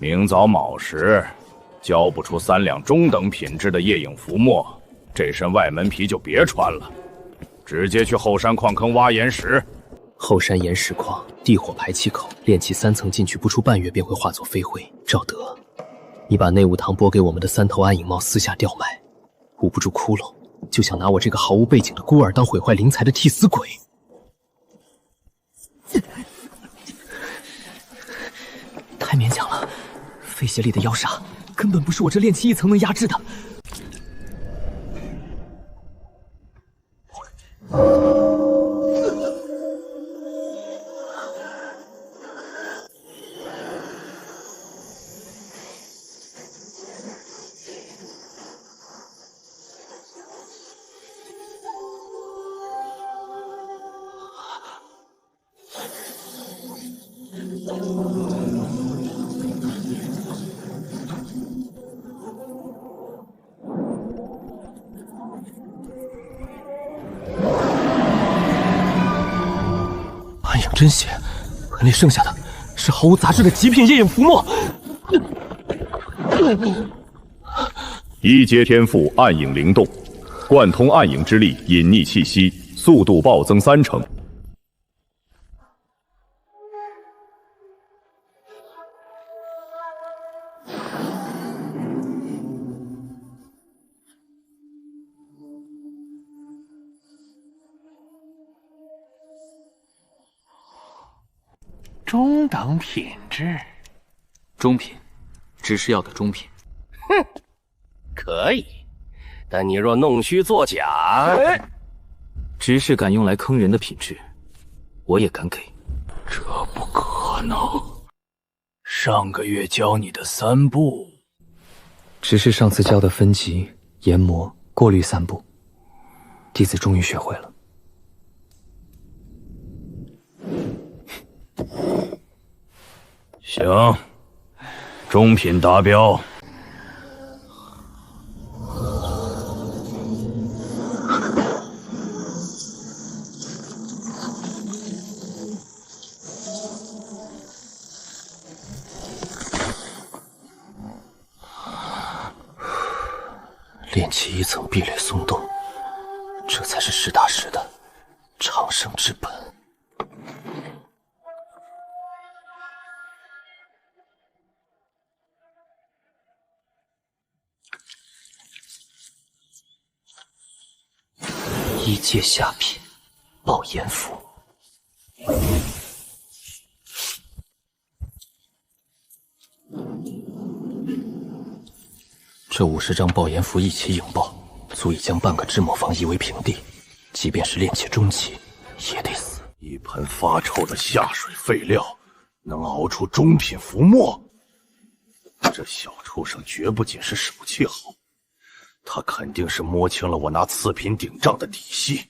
明早卯时，交不出3两中等品质的夜影浮墨，这身外门皮就别穿了，直接去后山矿坑挖岩石。后山岩石矿地火排气口，炼气3层进去不出半月便会化作飞灰。赵德，你把内务堂拨给我们的3头暗影帽私下调卖，捂不住窟窿，就想拿我这个毫无背景的孤儿当毁坏灵材的替死鬼。太勉强了，飞邪里的妖煞根本不是我这炼气1层能压制的。真血，盆里剩下的是毫无杂质的极品夜影浮墨。一阶天赋暗影灵动，贯通暗影之力，隐匿气息，速度暴增3成。中等品质，中品，只是要的中品。哼，可以，但你若弄虚作假，只是敢用来坑人的品质，我也敢给。这不可能！上个月教你的3步，只是上次教的分级、研磨、过滤3步，弟子终于学会了。行，中品达标。炼气1层壁垒松动，这才是实打实的长生之本。1阶下品，爆炎符。这50张爆炎符一起引爆，足以将半个至魔坊夷为平地。即便是炼气中期，也得死。一盆发臭的下水废料，能熬出中品浮墨？这小畜生绝不仅是手气好，他肯定是摸清了我拿次品顶账的底细，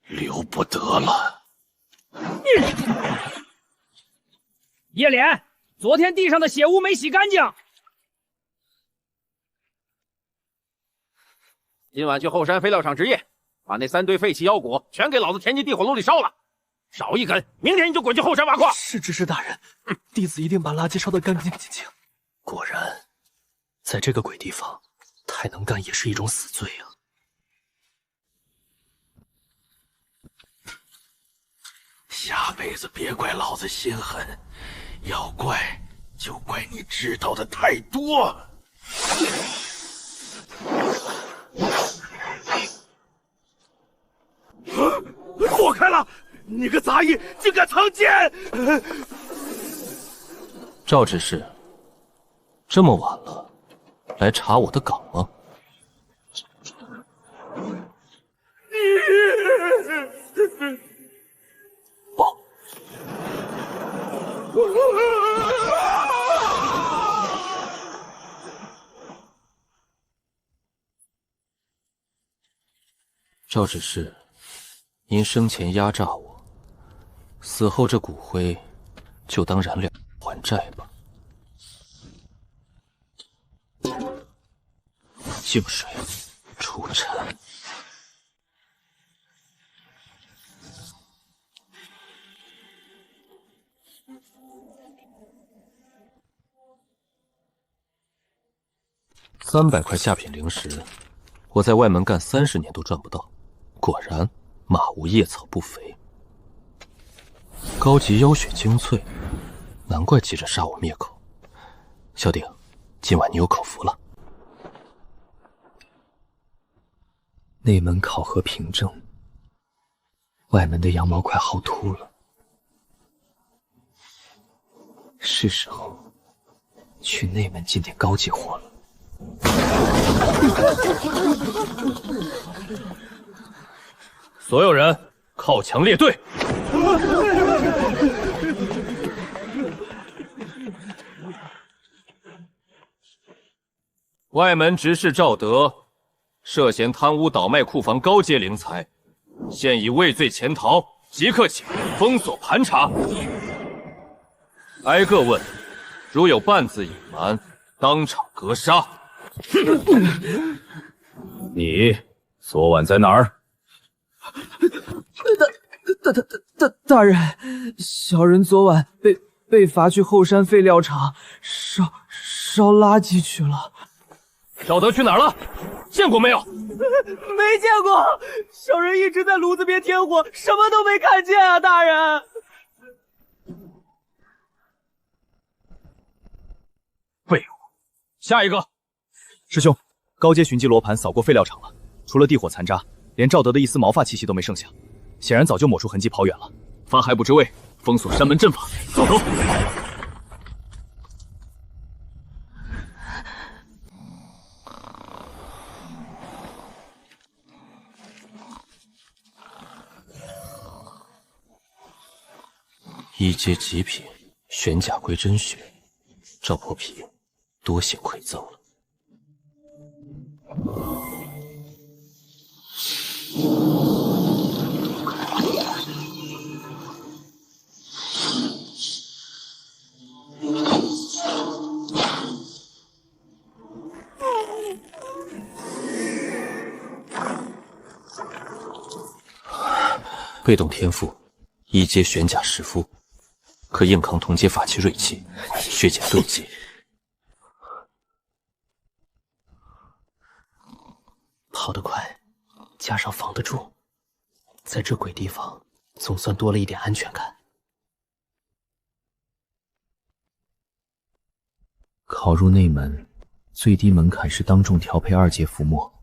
留不得了。叶莲，昨天地上的血污没洗干净。今晚去后山废料厂值夜，把那3堆废弃腰果全给老子填进地火炉里烧了。少一根，明天你就滚去后山挖矿。是执事大人，弟子一定把垃圾烧得干干净净。果然，在这个鬼地方，太能干也是一种死罪啊！下辈子别怪老子心狠，要怪就怪你知道的太多。躲开了！你个杂役，竟敢藏奸！赵执事，这么晚了，来查我的岗吗？报。赵执事，您生前压榨我，死后这骨灰就当燃料还债吧。净水除尘。300块下品灵石，我在外门干30年都赚不到。果然，马无夜草不肥。高级妖血精粹，难怪急着杀我灭口。小鼎，今晚你有口福了。内门考核凭证，外门的羊毛快薅秃了，是时候去内门进点高级货了。所有人靠墙列队。外门执事赵德涉嫌贪污倒卖库房高阶灵材，现已畏罪潜逃，即刻起封锁盘查，挨个问，如有半字隐瞒，当场格杀。你昨晚在哪儿？大人，小人昨晚被罚去后山废料厂烧垃圾去了。赵德去哪儿了？见过没有？没见过，小人一直在炉子边添火，什么都没看见啊，大人。废物！下一个。师兄，高阶寻迹罗盘扫过废料场了，除了地火残渣，连赵德的一丝毛发气息都没剩下，显然早就抹出痕迹跑远了。发还不知位，封锁山门阵法，走头。1阶极品玄甲龟真血，赵破皮，多谢馈赠了。被动天赋1阶玄甲石肤，可硬抗同阶法器锐气，削减钝击。跑得快，加上防得住，在这鬼地方总算多了一点安全感。考入内门，最低门槛是当众调配2阶浮墨，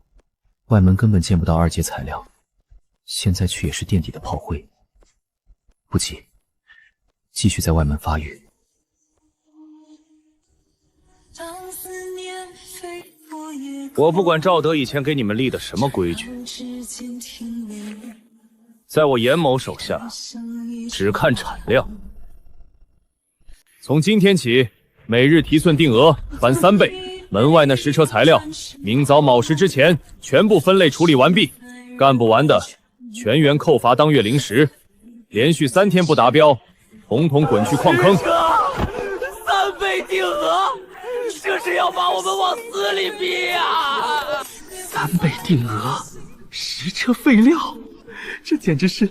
外门根本见不到2阶材料，现在去也是垫底的炮灰。不急，继续在外门发育。我不管赵德以前给你们立的什么规矩，在我严某手下，只看产量。从今天起，每日提寸定额，翻3倍。门外那10车材料，明早卯时之前全部分类处理完毕。干不完的，全员扣罚当月0食。连续3天不达标，统统滚去矿坑。3倍定额，这是要把我们往死里逼啊！3倍定额，10车废料，这简直是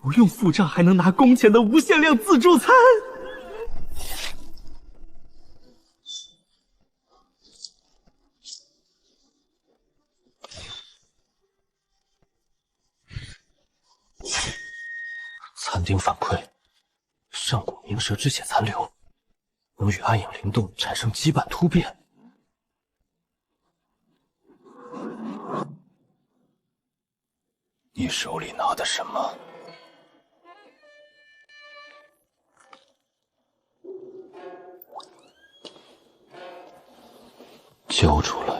不用付账还能拿工钱的无限量自助餐。残丁反馈，上古冥蛇之血残留，能与暗影灵动产生羁绊突变。你手里拿的什么？交出来！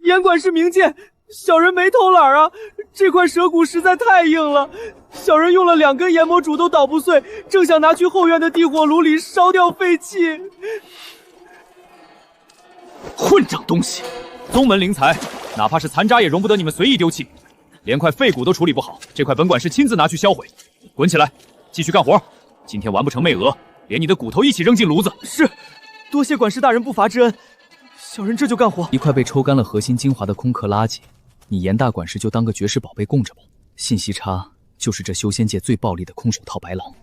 严管事明鉴，小人没偷懒啊！这块蛇骨实在太硬了，小人用了2根研磨杵都捣不碎，正想拿去后院的地火炉里烧掉废气。混账东西！宗门灵材，哪怕是残渣也容不得你们随意丢弃，连块废骨都处理不好，这块本管事亲自拿去销毁。滚起来，继续干活！今天完不成媚娥，连你的骨头一起扔进炉子。是，多谢管事大人不罚之恩。小人这就干活。一块被抽干了核心精华的空壳垃圾，你严大管事就当个绝世宝贝供着吧。信息差就是这修仙界最暴力的空手套白狼。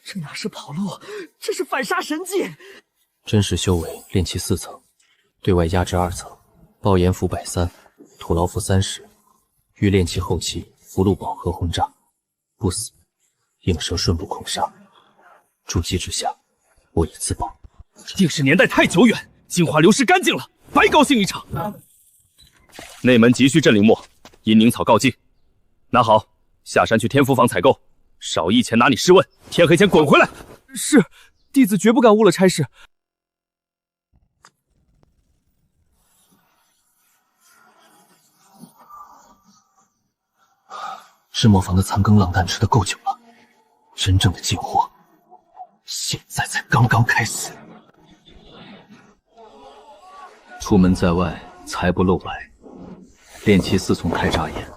这哪是跑路，这是反杀神技！真实修为炼气4层，对外压制2层，爆炎符130，土牢符30，欲炼气后期符箓饱和轰炸，不死，应声顺步恐杀。筑基之下，我已自保。定是年代太久远，精华流失干净了，白高兴一场。内门急需镇灵墨，阴灵草告罄。拿好，下山去天福坊采购。少一钱拿你试问，天黑前滚回来！是，弟子绝不敢误了差事。制墨坊的残羹冷淡吃得够久了，真正的进货，现在才刚刚开始。出门在外，财不露白，炼气4层太扎眼。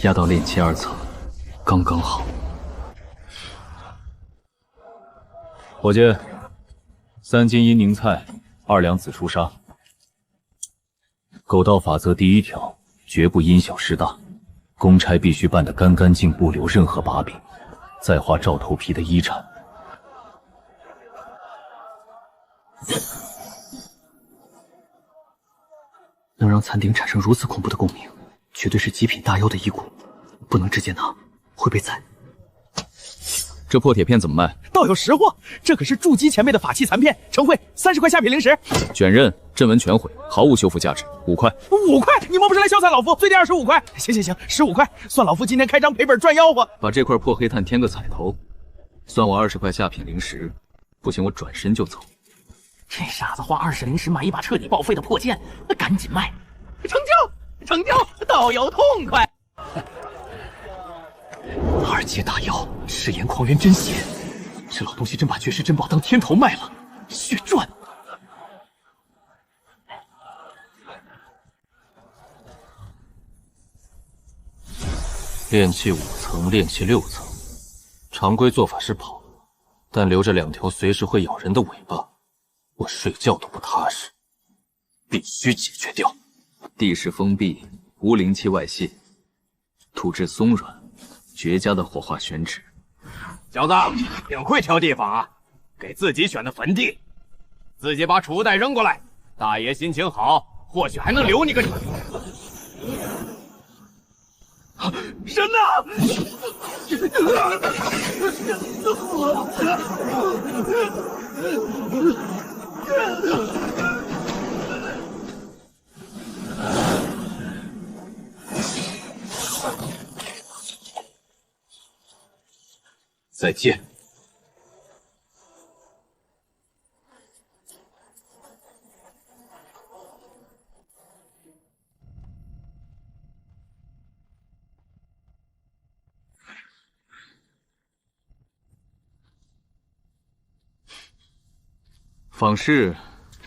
压到炼气2层，刚刚好。伙计，3斤阴凝菜，2两紫舒砂。狗道法则第1条，绝不因小失大。公差必须办得干干净，不留任何把柄。再画照头皮的衣产。能让残鼎产生如此恐怖的共鸣，绝对是极品大妖的遗骨，不能直接拿，会被宰。这破铁片怎么卖？倒有实货，这可是筑基前辈的法器残片，成灰30块下品灵石。卷刃、阵纹全毁，毫无修复价值，5块。5块？你莫不是来消散老夫？最低25块。行，15块，算老夫今天开张赔本赚吆喝。把这块破黑炭添个彩头，算我20块下品灵石，不行我转身就走。这傻子花20灵石买一把彻底报废的破剑，那赶紧卖！成交，道友痛快。2阶大妖，赤炎狂元真血，这老东西真把绝世珍宝当天头卖了，血赚！炼气5层，炼气6层，常规做法是跑，但留着2条随时会咬人的尾巴，我睡觉都不踏实，必须解决掉。地势封闭，无灵气外泄，土质松软，绝佳的火化选址。小子，挺会挑地方啊，给自己选的坟地，自己把储物袋扔过来，大爷心情好，或许还能留你个。神呐！再见。坊市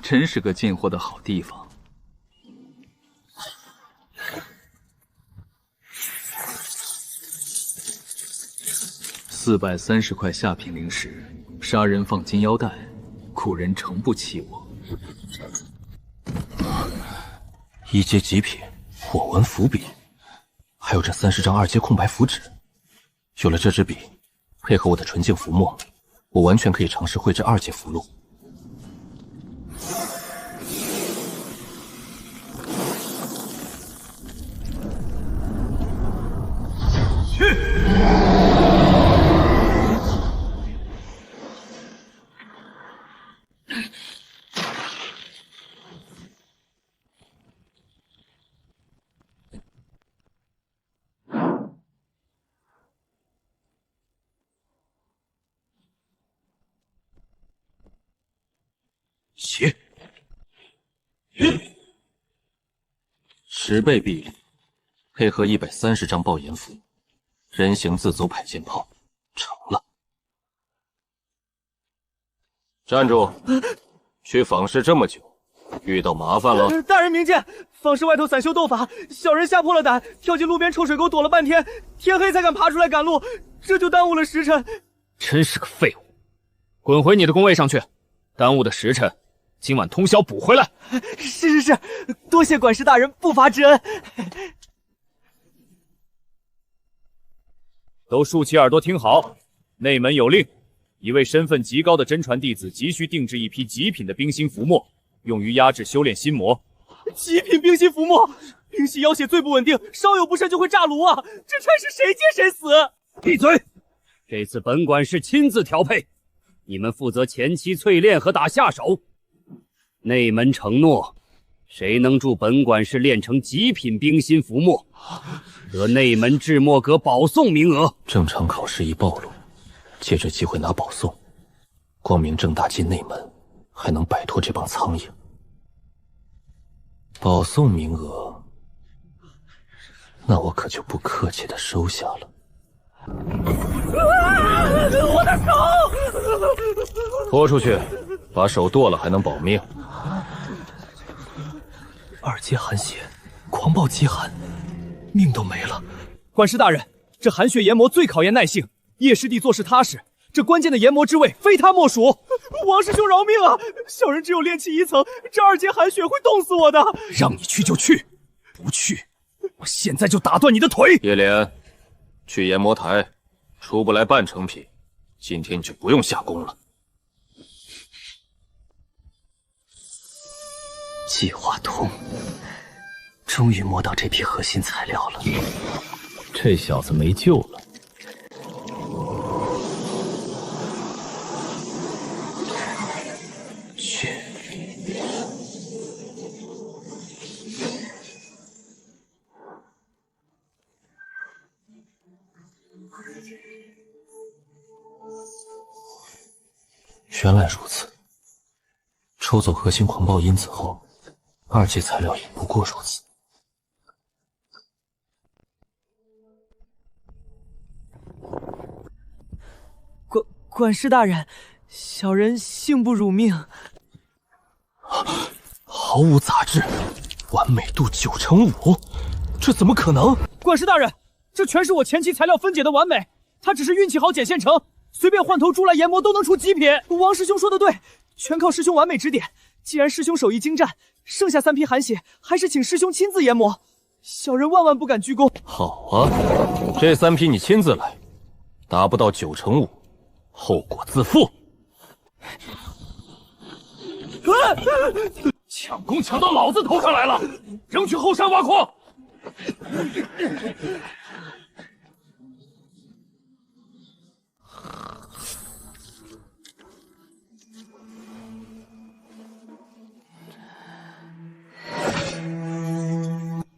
真是个进货的好地方。430块下品灵石，杀人放金腰带，苦人诚不欺我。1阶极品火纹符笔，还有这30张2阶空白符纸。有了这支笔，配合我的纯净符墨，我完全可以尝试绘制2阶符箓。写10倍臂力，配合130张爆炎符，人形自走迫剑炮，成了。站住！去坊市这么久，遇到麻烦了？大人明鉴，坊室外头散修斗法，小人吓破了胆，跳进路边臭水沟躲了半天，天黑才敢爬出来赶路，这就耽误了时辰。真是个废物！滚回你的宫位上去，耽误的时辰，今晚通宵补回来。是，多谢管事大人不罚之恩。都竖起耳朵听好，内门有令，一位身份极高的真传弟子急需定制一批极品的冰心符墨，用于压制修炼心魔。极品冰心符墨，冰系妖血最不稳定，稍有不慎就会炸炉啊！这差事谁接谁死？闭嘴！这次本管事亲自调配，你们负责前期淬炼和打下手。内门承诺，谁能助本管事炼成极品冰心符墨，得内门制墨阁保送名额。正常考试一暴露，借这机会拿保送，光明正大进内门，还能摆脱这帮苍蝇。保送名额，那我可就不客气的收下了。我的手！拖出去，把手剁了还能保命。二阶寒血，狂暴极寒，命都没了。管事大人，这寒血研磨最考验耐性，叶师弟做事踏实，这关键的研磨之位非他莫属。王师兄饶命啊！小人只有炼气1层，这2阶寒血会冻死我的。让你去就去，不去，我现在就打断你的腿。叶莲，去研磨台，出不来半成品，今天就不用下工了。计划通，终于摸到这批核心材料了。这小子没救了。去。原来如此，抽走核心狂暴因子后，2阶材料也不过如此。管事大人，小人幸不辱命。毫无杂质，完美度95%，这怎么可能？管事大人，这全是我前期材料分解的完美，他只是运气好捡现成，随便换头猪来研磨都能出极品。王师兄说的对，全靠师兄完美指点。既然师兄手艺精湛，剩下3批寒血还是请师兄亲自研磨，小人万万不敢鞠躬。好啊，这3批你亲自来，达不到95%，后果自负。抢功抢到老子头上来了，扔去后山挖矿。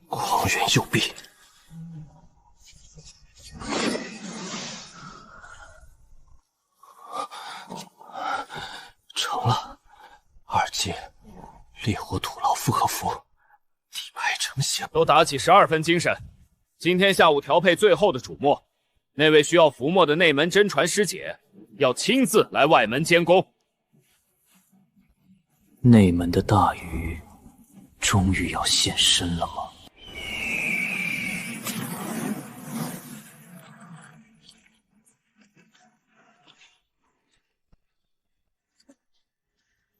狂源右臂，成了。2阶烈火土牢复合符，底牌成型。都打起12分精神，今天下午调配最后的主墨。那位需要符墨的内门真传师姐，要亲自来外门监工。内门的大鱼，终于要现身了吗？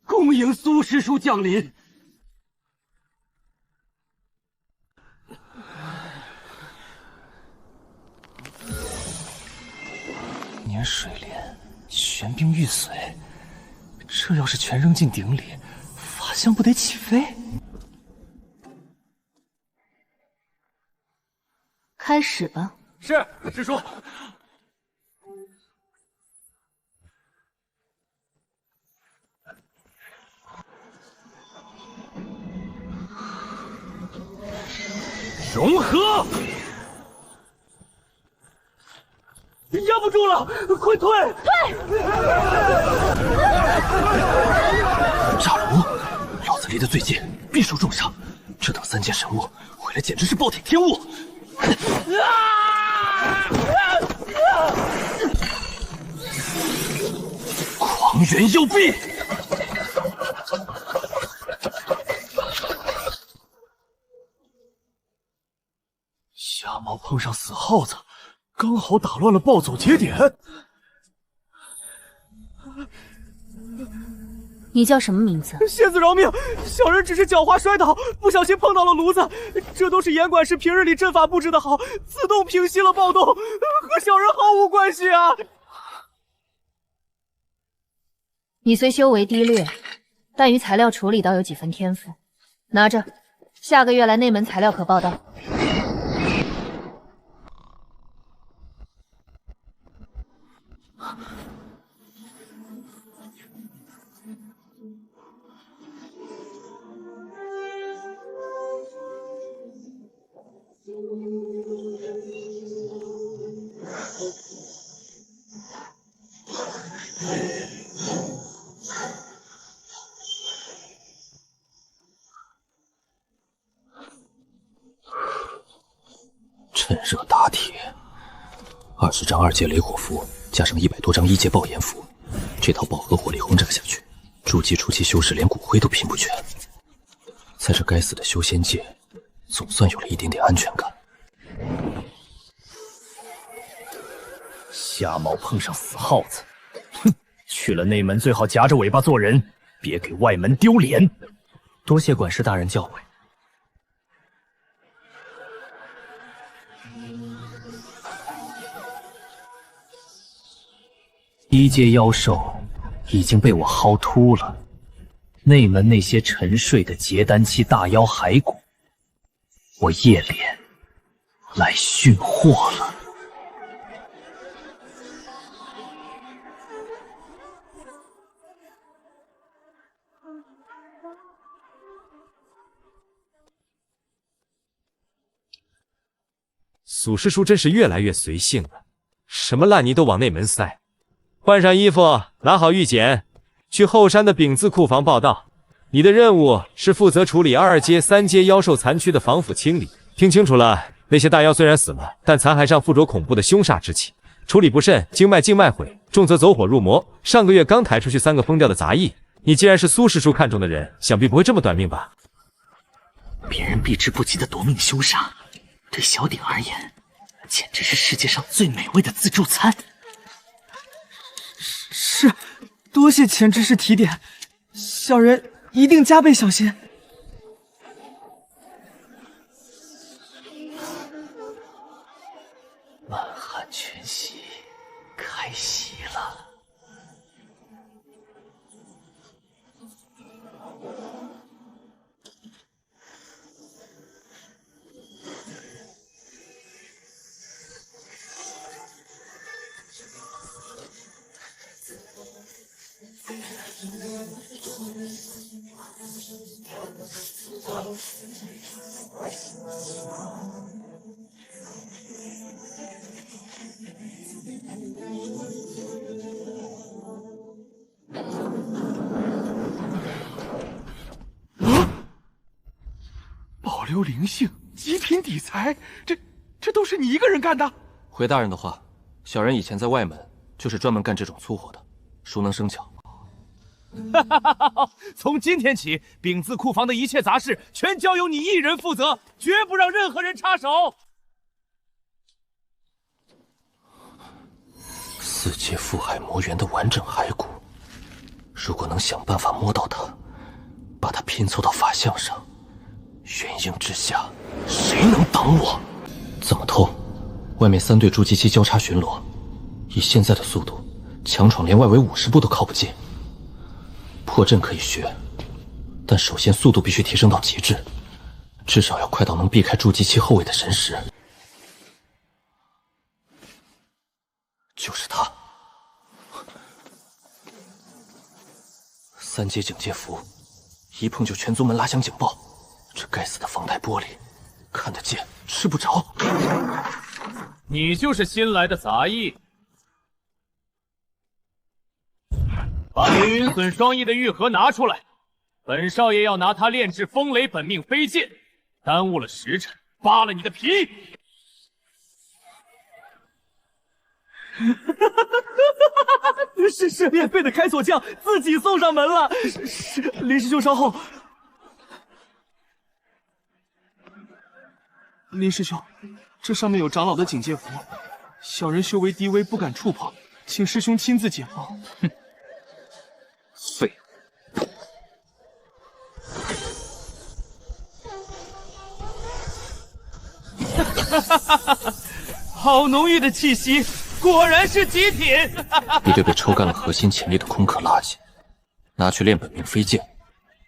恭迎苏师叔降临。年水莲，玄冰玉髓，这要是全扔进鼎里，法相不得起飞？开始吧。是，师叔。融合！压不住了，快退！炸炉，老子离得最近，必受重伤。这等3件神物回来，简直是暴殄天物！狂源右臂！碰上死耗子，刚好打乱了暴走节点。你叫什么名字？仙子饶命！小人只是脚滑摔倒，不小心碰到了炉子，这都是严管事平日里阵法布置的好，自动平息了暴动，和小人毫无关系啊！你虽修为低劣，但于材料处理倒有几分天赋。拿着，下个月来内门材料可报到。趁热打铁，20张2阶雷火符，加上100多张1阶爆炎符，这套饱和火力轰炸下去，筑基初期修士连骨灰都拼不全。在这该死的修仙界，总算有了一点点安全感。瞎猫碰上死耗子，哼！去了内门最好夹着尾巴做人，别给外门丢脸。多谢管事大人教诲。1阶妖兽已经被我薅秃了，内门那些沉睡的结丹期大妖骸骨，我叶莲来驯获了。苏师叔真是越来越随性了，什么烂泥都往内门塞。换上衣服，拿好玉简，去后山的丙字库房报到。你的任务是负责处理2阶、3阶妖兽残躯的防腐清理。听清楚了，那些大妖虽然死了，但残骸上附着恐怖的凶煞之气，处理不慎，经脉静脉毁，重则走火入魔。上个月刚抬出去3个疯掉的杂役，你既然是苏师叔看中的人，想必不会这么短命吧？别人避之不及的夺命凶煞，对小鼎而言，简直是世界上最美味的自助餐。是，多谢钱知识提点，小人一定加倍小心。满汉全席开席了。保留灵性，极品底材，这都是你一个人干的？回大人的话，小人以前在外门就是专门干这种粗活的，熟能生巧。从今天起，丙字库房的一切杂事全交由你一人负责，绝不让任何人插手。4阶覆海魔猿的完整骸骨，如果能想办法摸到它，把它拼凑到法相上，元婴之下，谁能挡我？怎么偷？外面3队筑基期交叉巡逻，以现在的速度，强闯连外围50步都靠不近。破阵可以学，但首先速度必须提升到极致，至少要快到能避开筑基期后卫的神识。就是他，3阶警戒符，一碰就全宗门拉响警报。这该死的防带玻璃，看得见吃不着。你就是新来的杂役，把凌云隼双翼的玉盒拿出来，本少爷要拿它炼制风雷本命飞剑，耽误了时辰，扒了你的皮！是免费的开锁匠自己送上门了。是林师兄稍后。林师兄，这上面有长老的警戒符，小人修为低微，不敢触碰，请师兄亲自解剖。哼，废物！好浓郁的气息，果然是极品。一堆被抽干了核心潜力的空壳垃圾，拿去练本命飞剑，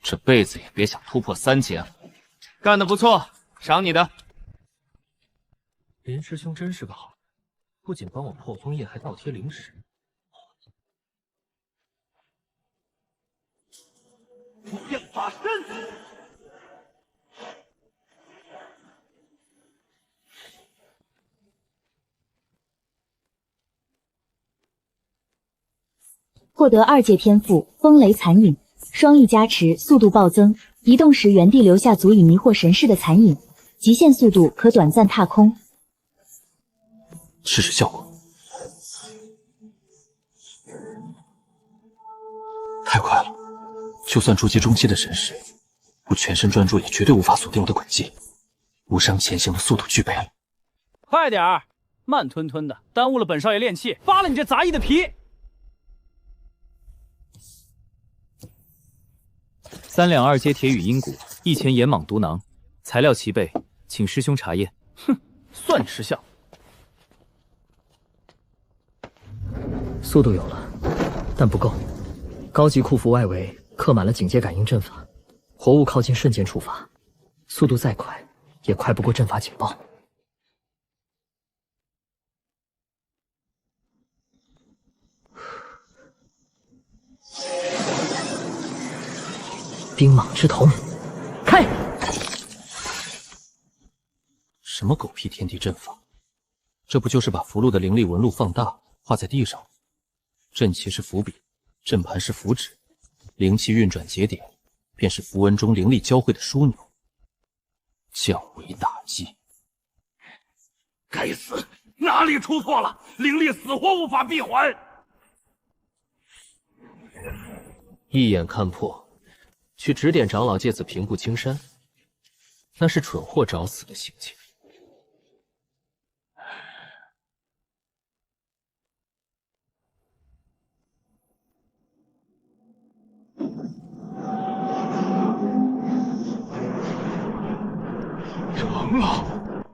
这辈子也别想突破3阶了。干得不错，赏你的。林师兄真是个好人，不仅帮我破枫叶，还倒贴灵石。变法身。获得2阶天赋风雷残影，双翼加持，速度暴增，移动时原地留下足以迷惑神识的残影，极限速度可短暂踏空。试试效果。太快了，就算筑基中期的神识，不全神专注也绝对无法锁定我的轨迹。无伤前行的速度具备了。快点儿，慢吞吞的，耽误了本少爷练气，扒了你这杂役的皮！3两2阶铁羽鹰骨，1钱炎蟒毒囊，材料齐备，请师兄查验。哼，算识相。速度有了，但不够。高级库符外围刻满了警戒感应阵法，活物靠近瞬间触发，速度再快也快不过阵法警报。冰蟒之瞳，开！什么狗屁天地阵法？这不就是把符箓的灵力纹路放大，画在地上吗？阵旗是符笔，阵盘是符纸，灵气运转节点便是符文中灵力交汇的枢纽，降维打击。该死，哪里出错了？灵力死活无法闭环。一眼看破。去指点长老借此平步青山，那是蠢货找死的行径。成了，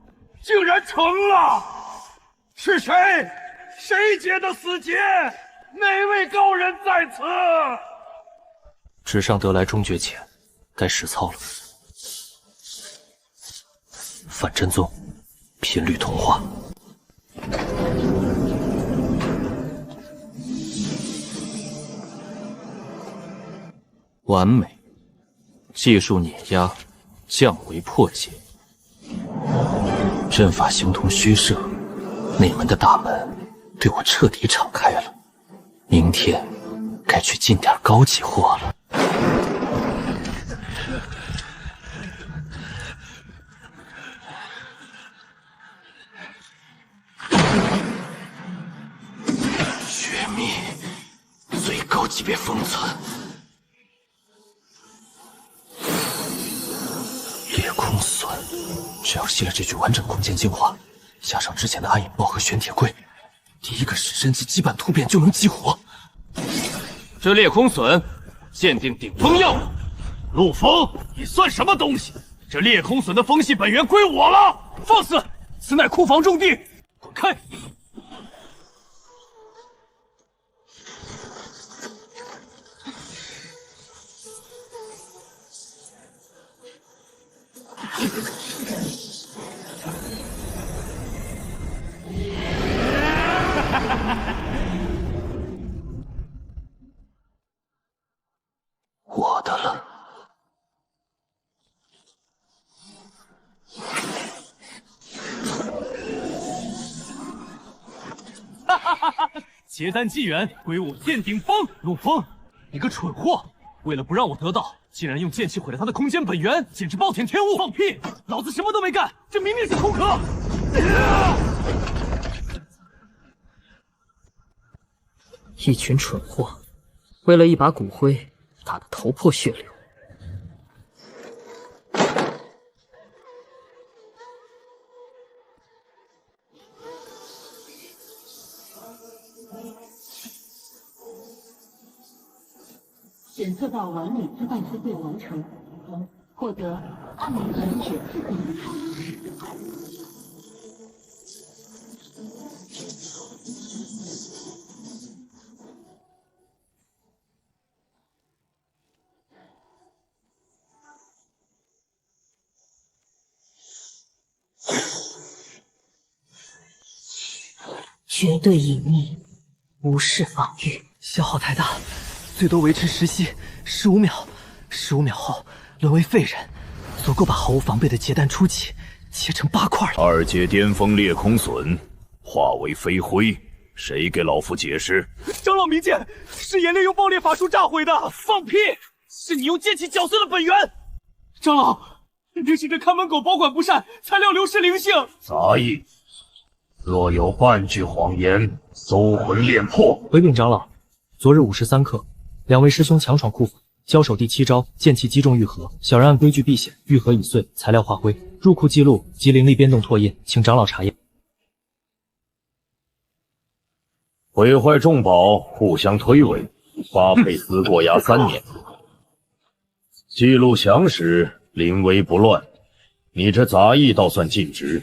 竟然成了！是谁？谁结的死结？哪位高人在此？纸上得来终觉浅，该实操了。反真宗，频率同化。完美，技术碾压，降维破解。阵法形同虚设，内门的大门对我彻底敞开了。明天该去进点高级货了。绝密，最高级别封存。裂空隼，只要吸了这具完整空间精华，加上之前的暗影豹和玄铁龟，第一个食神级基板突变就能激活。这裂空隼限定顶峰药，陆枫，你算什么东西？这裂空隼的风系本源归我了！放肆！此乃库房重地，滚开！我的了。哈哈哈哈！结丹纪元归我剑顶峰。陆枫，你个蠢货！为了不让我得到，竟然用剑气毁了他的空间本源，简直暴殄天物！放屁！老子什么都没干，这明明是空壳！一群蠢货，为了一把骨灰，打得头破血流。检测到完美自动分辨完成，获得暗影忍者自动遗产。绝对隐秘，无视防御。消耗太大，最多维持时息15秒，15秒后沦为废人，足够把毫无防备的结弹初期切成8块了。二阶巅峰裂空隼化为飞灰，谁给老夫解释？长老明鉴，是炎烈用爆裂法术炸毁的。放屁！是你用剑气搅碎了本源。长老，一定是这看门狗保管不善，材料流失灵性。杂役，若有半句谎言，搜魂炼魄。回禀长老，昨日午时3刻，2位师兄强闯库府，交手第7招，剑气击中玉盒，小人按规矩避险，玉盒已碎，材料化灰。入库记录及灵力变动拓印，请长老查验。毁坏重宝，互相推诿，发配司过衙3年。记录详实，临危不乱。你这杂役倒算尽职。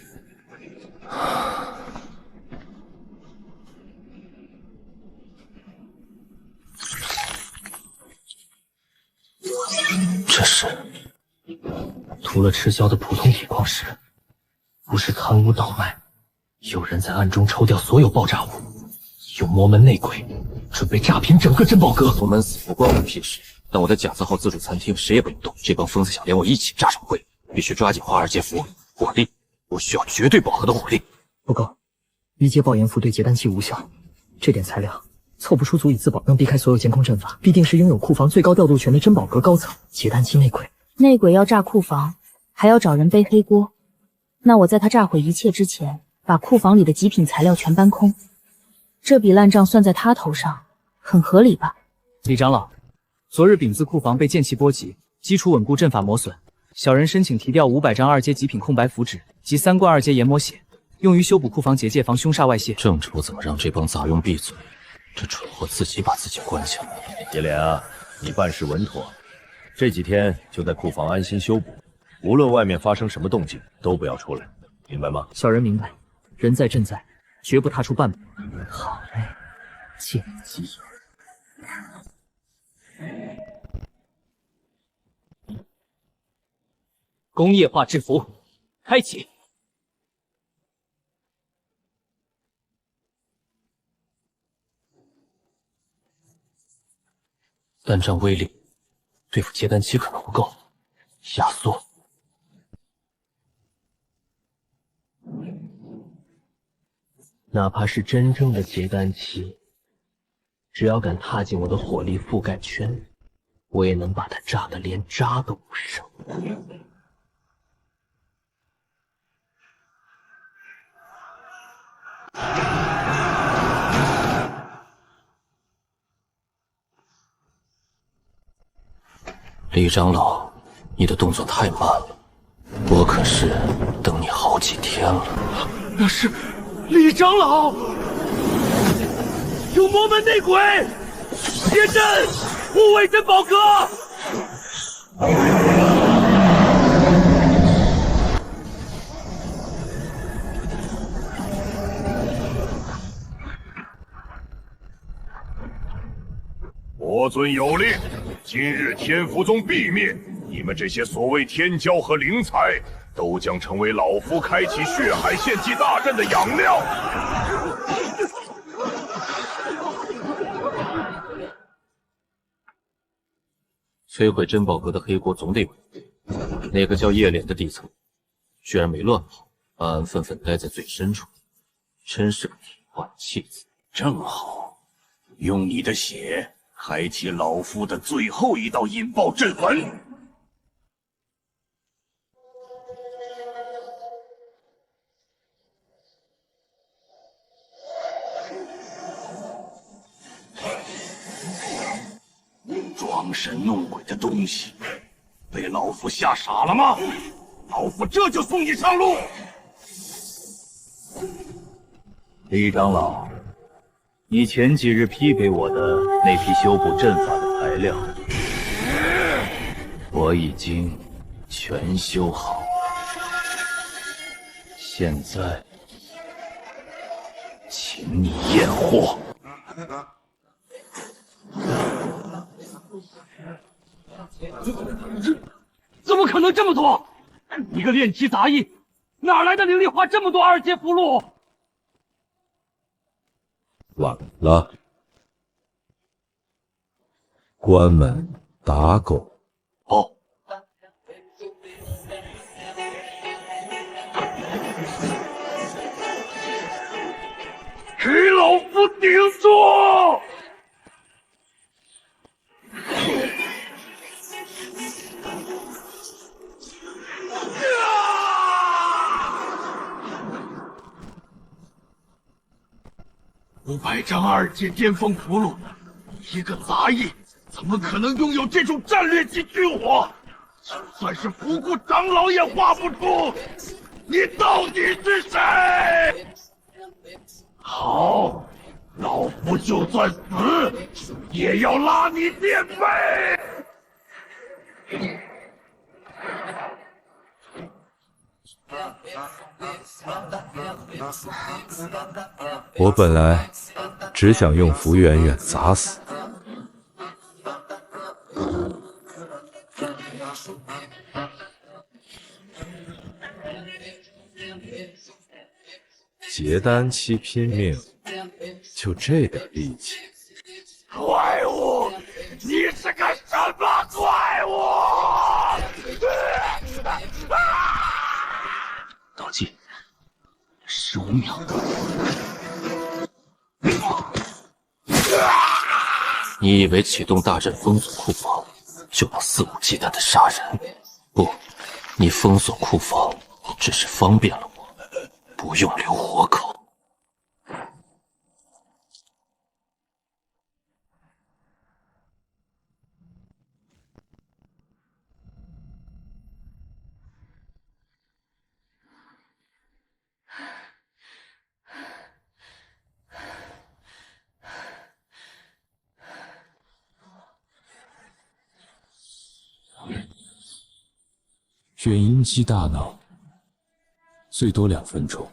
这是涂了赤霄的普通铁矿石，不是贪污倒卖，有人在暗中抽调所有爆炸物，有魔门内鬼，准备炸平整个珍宝阁。佛门死不关我屁事，但我的假字号自助餐厅谁也不能动。这帮疯子想连我一起炸场会，必须抓紧化2阶符火力，我需要绝对饱和的火力。不够，1阶爆炎符对结丹器无效，这点材料凑不出足以自保，能避开所有监控阵法，必定是拥有库房最高调度权的珍宝阁高层。结丹器内鬼，内鬼要炸库房，还要找人背黑锅。那我在他炸毁一切之前，把库房里的极品材料全搬空，这笔烂账算在他头上，很合理吧？李长老，昨日丙字库房被剑气波及，基础稳固阵法磨损，小人申请提调500张2阶极品空白符纸及3罐2阶研磨血，用于修补库房结界，防凶煞外泄。正主怎么让这帮杂佣闭嘴？这蠢货自己把自己关起来。叶莲啊，你办事稳妥，这几天就在库房安心修补，无论外面发生什么动静，都不要出来，明白吗？小人明白，人在阵在，绝不踏出半步。好嘞，剑姬。工业化制服，开启。单仗威力对付结丹期可能不够，压缩。哪怕是真正的结丹期，只要敢踏进我的火力覆盖圈，我也能把它炸得连渣都不剩。李长老，你的动作太慢了，我可是等你好几天了。那是李长老，有魔门内鬼，铁阵护卫珍宝阁。我尊有令，今日天福宗必灭，你们这些所谓天骄和灵才，都将成为老夫开启血海献祭大阵的养料。摧毁珍宝阁的黑锅总得稳。那个叫叶脸的底层，居然没乱跑，安安分分待在最深处，真是个铁腕弃子。正好，用你的血开启老夫的最后一道引爆阵纹。装神弄鬼的东西，被老夫吓傻了吗？老夫这就送你上路。李长老，你前几日批给我的那批修补阵法的材料，我已经全修好，现在请你验货。怎么可能这么多？你个炼器杂役，哪来的灵力画这么多二阶符箓？晚了，关门打狗。哦。给老夫顶住！500张2阶巅峰符箓，一个杂役怎么可能拥有这种战略级巨火？就算是伏骨长老也画不出。你到底是谁？好，老夫就算死，也要拉你垫背。我本来只想用福远远砸死，结丹期拼命，就这点力气。怪物，你是个什么怪物？倒计15秒。你以为启动大阵封锁库房就能肆无忌惮的杀人？不，你封锁库房只是方便了我，不用留活口。选阴姬大脑，最多2分钟。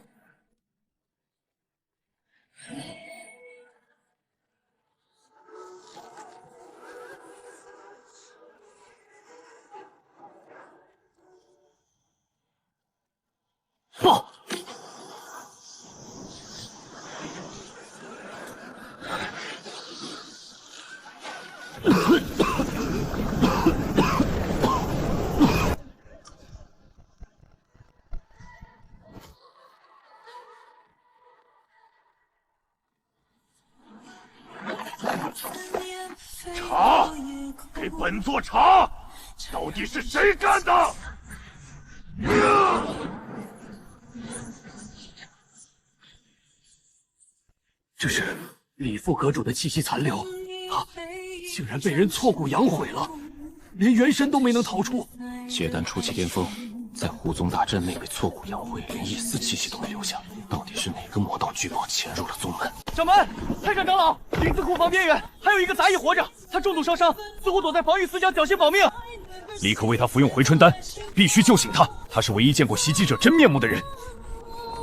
报！查！给本座查！到底是谁干的？这是李副阁主的气息残留，他竟然被人挫骨扬毁了，连元神都没能逃出。结丹初期巅峰，在胡宗大阵内被挫骨扬毁，连一丝气息都没留下。到底是哪个魔道巨宝潜入了宗门？掌门，太上长老，灵子库房边缘还有一个杂役活着，他重度烧伤，似乎躲在防御死角，侥幸保命。立刻为他服用回春丹，必须救醒他。他是唯一见过袭击者真面目的人，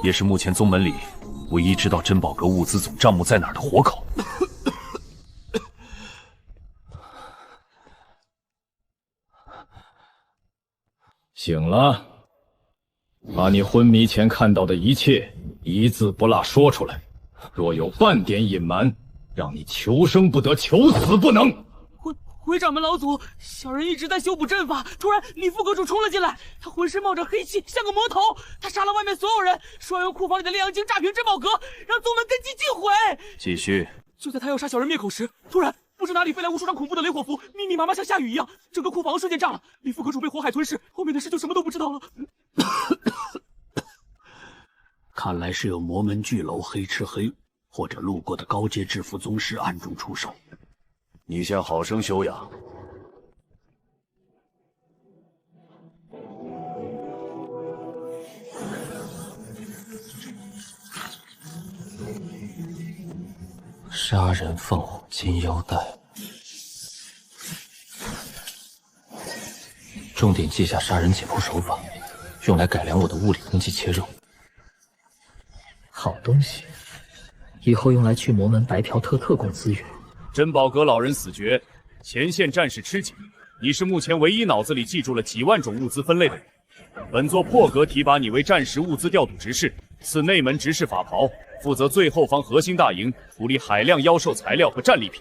也是目前宗门里唯一知道珍宝阁物资总账目在哪儿的活口。醒了，把你昏迷前看到的一切一字不落说出来，若有半点隐瞒，让你求生不得，求死不能。回掌门老祖，小人一直在修补阵法，突然李副阁主冲了进来，他浑身冒着黑气，像个魔头。他杀了外面所有人，说要用库房里的炼阳晶炸平珍宝阁，让宗门根基尽毁。继续。就在他要杀小人灭口时，突然不知哪里飞来无数张恐怖的雷火符，密密麻麻像下雨一样，整个库房瞬间炸了。李副阁主被火海吞噬，后面的事就什么都不知道了。看来是有魔门巨楼黑吃黑，或者路过的高阶制服宗师暗中出手。你先好生休养。杀人放虎金腰带，重点记下杀人解剖手法，用来改良我的物理攻击切肉。好东西，以后用来去魔门白嫖特供资源。珍宝阁老人死绝，前线战士吃紧。你是目前唯一脑子里记住了几万种物资分类的人。本座破格提拔你为战时物资调度执事，赐内门执事法袍，负责最后方核心大营，处理海量妖兽材料和战利品。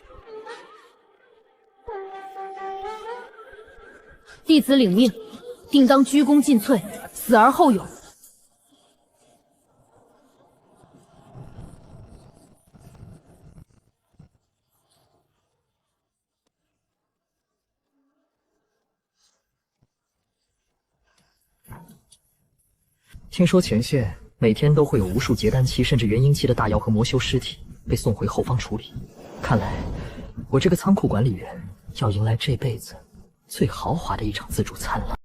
弟子领命，定当鞠躬尽瘁，死而后勇。听说前线每天都会有无数结丹期甚至元婴期的大妖和魔修尸体被送回后方处理，看来我这个仓库管理员要迎来这辈子最豪华的一场自助餐了。